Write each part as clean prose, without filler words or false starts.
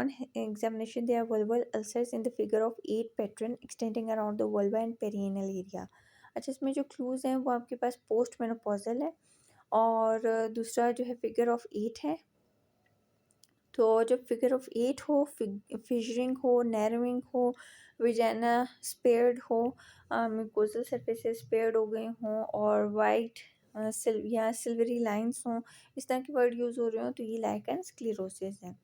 upon examination there are vulval ulcers in the figure of 8 pattern extending around the vulva and perineal area. अच्छा, इसमें जो clues हैं वो आपके पास post menopausal है और दूसरा जो है फिगर ऑफ 8 है। तो जब फिगर ऑफ 8 हो, फिशरिंग हो, नैरोइंग हो, विजाना स्पेयर्ड हो, म्यूकोजल सरफेसेस स्पेयर्ड हो गए हों और वाइट या सिल्वरी लाइंस हों, इस तरह के वर्ड यूज़ हो रहे हो तो ये लाइकन स्क्लेरोसिस है।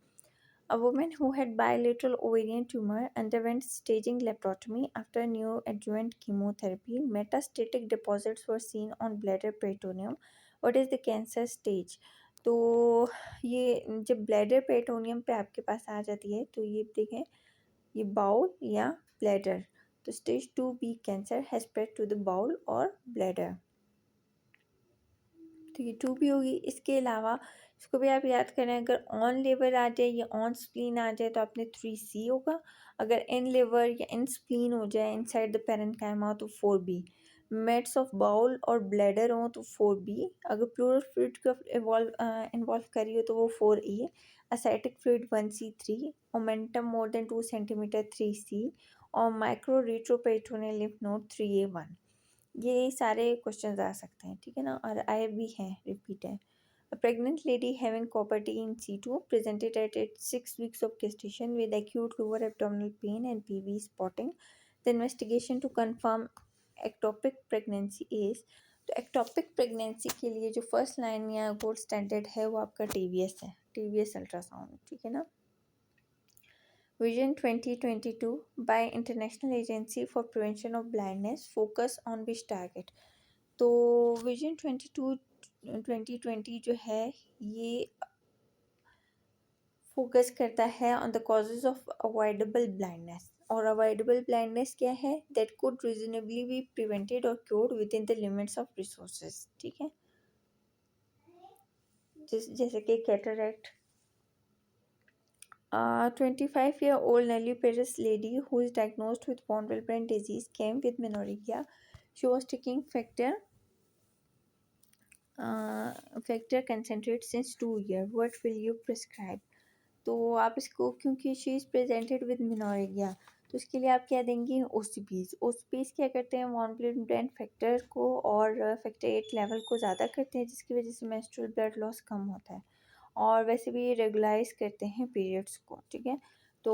A woman who had bilateral ovarian tumor underwent staging laparotomy after neoadjuvant chemotherapy. Metastatic deposits were seen on bladder peritoneum. What is the cancer stage? तो ये जब ब्लैडर पेरिटोनियम पे आपके पास आ जाती है तो ये देखें, ये बाउल या ब्लैडर, तो stage 2B cancer has spread to the bowel और ब्लैडर, तो ये 2B होगी। इसके अलावा इसको भी आप याद करें, अगर ऑन लेवर आ जाए या ऑन स्प्लीन आ जाए तो आपने 3C होगा, अगर इन लेवर या इन स्प्लीन हो जाए इनसाइड द पेरेन्काइमा तो 4B, मेट्स ऑफ बाउल और ब्लैडर हो तो 4B, अगर प्लूरल फ्लूइड का इन्वॉल्व करी हो तो वो 4A, ascitic fluid 1C3, momentum more than 2 centimetre 3C और micro retroperitoneal lymph node 3A1। ये सारे क्वेश्चन आ सकते हैं, ठीक है ना, और आए भी हैं, रिपीट है। A pregnant lady having copper T in situ presented at 6 weeks of gestation with acute lower abdominal pain and PV spotting. The investigation to confirm ectopic pregnancy is, तो ectopic pregnancy के लिए जो first line या gold standard है वो आपका TVS है, TVS ultrasound, ठीक है ना। Vision 2022 by International Agency for Prevention of Blindness focus on which target? तो विजन 2020 जो है ये फोकस करता है on the causes of avoidable blindness, और अवॉइडेबल ब्लाइंडनेस क्या है, that could reasonably be prevented और cured within the limits of resources, ठीक है, जैसे कि cataract. 25-year-old nulliparous lady who is diagnosed with von Willebrand disease came with menorrhagia. She was taking factor concentrate since 2 years. What will you prescribe? तो आप इसको, क्योंकि she is presented with मेनोरेगिया, तो इसके लिए आप क्या देंगी, ओसीपीज। ओसीपीज क्या करते हैं, वॉन ब्लड फैक्टर को और फैक्टर 8 लेवल को ज़्यादा करते हैं, जिसकी वजह से मेंस्ट्रुअल ब्लड लॉस कम होता है, और वैसे भी रेगुलाइज करते हैं पीरियड्स को, ठीक है। तो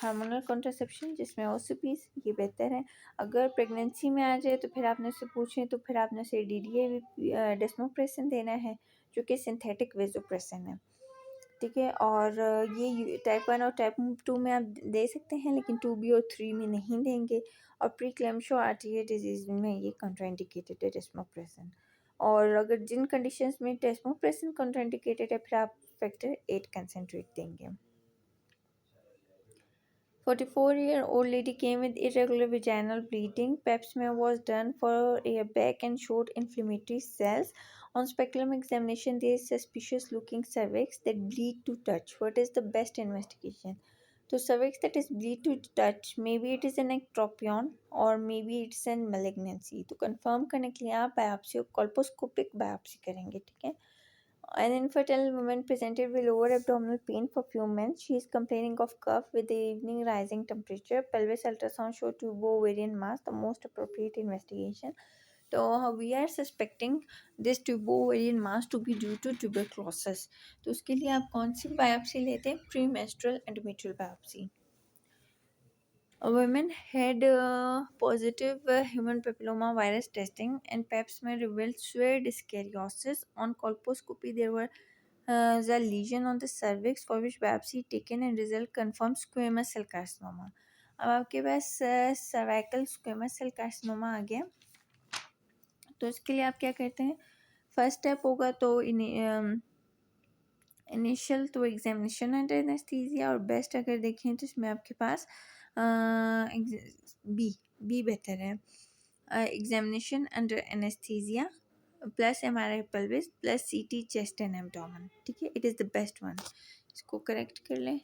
हार्मोनल कॉन्ट्रासेप्शन जिसमें ओसीपीज ये बेहतर है। अगर प्रेगनेंसी में आ जाए तो फिर आपने उससे पूछें तो फिर आपने उसे DDA डेस्मोप्रेसिन देना है, जो कि सिंथेटिक वेजोप्रेसिन है, ठीक है। और ये टाइप 1 और टाइप 2 में आप दे सकते हैं, लेकिन 2B और 3 में नहीं देंगे, और प्री क्लैम्शिया आर्टेरियल डिजीज़ में ये कॉन्ट्राइंडिकेटेड है डेस्मोप्रेसिन। और अगर जिन कंडीशंस में डेस्मोप्रेसिन कॉन्ट्राइंडिकेटेड है फिर आप फैक्टर 8 कंसेंट्रेट देंगे। 44-year-old lady came with irregular vaginal bleeding. Pap smear was done for a back and showed inflammatory cells. On speculum examination, there is suspicious looking cervix that bleed to touch. What is the best investigation? So cervix that is bleed to touch, maybe it is an ectropion or maybe it's an malignancy. तो confirm करने के लिए आप biopsy और colposcopic biopsy करेंगे, ठीक है। An infertile woman presented with lower abdominal pain for few months. She is complaining of cough with the evening rising temperature. Pelvis ultrasound showed tubo-ovarian mass, the most appropriate investigation. So we are suspecting this tubo-ovarian mass to be due to tuberculosis. तो उसके लिए आप कौन सी biopsy लेते हैं? Premenstrual endometrial biopsy. A woman had positive human papilloma virus testing and Pap smear revealed severe dyskaryosis. On colposcopy, there were the lesion on the cervix for which biopsy taken and result confirmed squamous cell carcinoma. अब आपके पास cervical squamous cell carcinoma आ गया, तो इसके लिए आप क्या करते हैं, फर्स्ट स्टेप होगा तो इनिशियल तो एग्जामिनेशन अंडर एनेस्थीसिया, और बेस्ट अगर देखें तो इसमें आपके पास बी बेहतर है, examination under anaesthesia plus MRI pelvis plus CT chest and abdomen, ठीक है, it is the best one. इसको करेक्ट कर लें।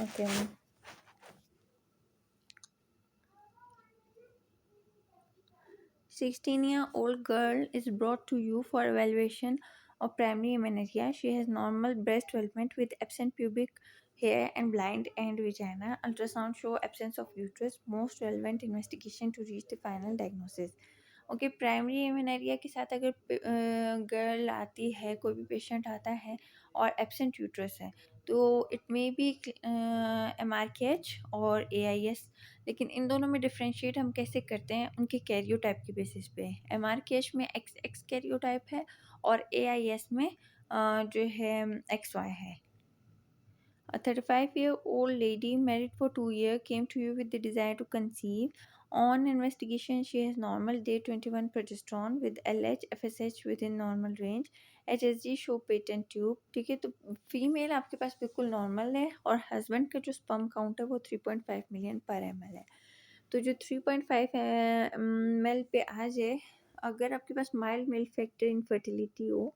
Okay. 16-year-old girl is brought to you for evaluation of primary amenorrhea. She has normal breast development with absent pubic hair and blind and vagina. Ultrasound show absence of uterus. Most relevant investigation to reach the final diagnosis. Okay, primary amenorrhoea के साथ अगर girl आती है, कोई भी patient आता है और एब्सेंट यूट्रस है, तो it may be M R K H और ए आई एस। लेकिन इन दोनों में डिफ्रेंशिएट हम कैसे करते हैं? उनके कैरियोटाइप के बेसिस पे। एम आर के एच में एक्स एक्स कैरियोटाइप है और ए आई एस में जो है एक्स वाई है। A 35-year-old lady married for 2 years came to you with the desire to conceive. On investigation, she has normal day 21 progesterone with LH, FSH within normal range. HSG show patent tube. ठीक है, तो female आपके पास बिल्कुल normal है और husband का जो sperm count है वो 3.5 मिलियन पर एम है। तो जो 3.5 एम एल पे आ जाए, अगर आपके पास माइल्ड मेल फैक्टर इनफर्टिलिटी हो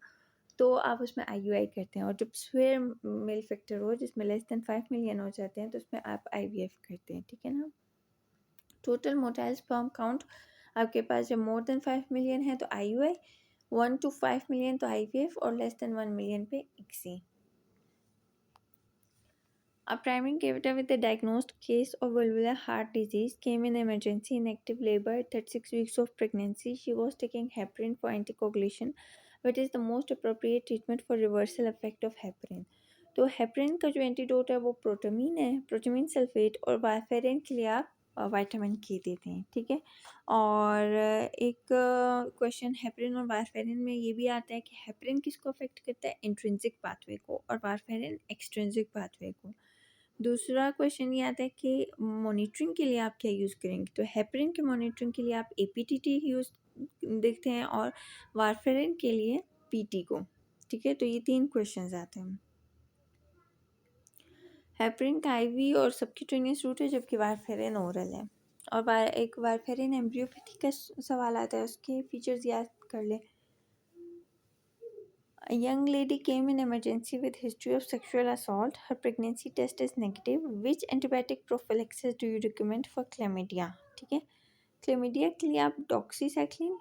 तो आप उसमें आईयूआई करते हैं, और जब स्वेयर मेल फैक्टर हो जिसमें लेस देन 5 मिलियन हो जाते हैं तो उसमें आप आईवीएफ करते हैं। ठीक है ना। टोटल मोटाइल स्पर्म काउंट आपके पास जब मोर देन 5 मिलियन है तो आईयूआई, 1 to 5 मिलियन तो आईवीएफ और लेस देन 1 मिलियन पे ICSI. A primary catheter with a diagnosed case of valvular heart disease came in emergency in active labor at 36 weeks of pregnancy. She was taking heparin for anticoagulation, which is the most appropriate treatment for reversal effect of heparin. तो heparin का जो antidote है वो protamine है, protamine sulphate, और warfarin के लिए आप विटामिन के देते हैं। ठीक है। और एक क्वेश्चन हेपरिन और वारफेरिन में ये भी आता है कि हेपरिन किसको अफेक्ट करता है? इंट्रिंसिक पाथवे को, और वारफेरिन एक्सट्रिंसिक पाथवे को। दूसरा क्वेश्चन ये आता है कि मॉनिटरिंग के लिए आप क्या यूज़ करेंगे? तो हेपरिन के मॉनिटरिंग के लिए आप एपीटीटी यूज़ देखते हैं और वारफेरिन के लिए पीटी को। ठीक है, तो ये 3 क्वेश्चंस आते हैं। हेपरिन का आईवी और सबक्यूटेनियस रूट है, जबकि वारफेरिन ओरल है। और एक वारफेरिन एम्ब्रियोपैथी का सवाल आता है, उसके फीचर्स याद कर ले। A young lady came in emergency with history of sexual assault. Her pregnancy test is negative. Which antibiotic prophylaxis do you recommend for chlamydia? ठीक है, chlamydia के लिए आप डॉक्सीसाइक्लिन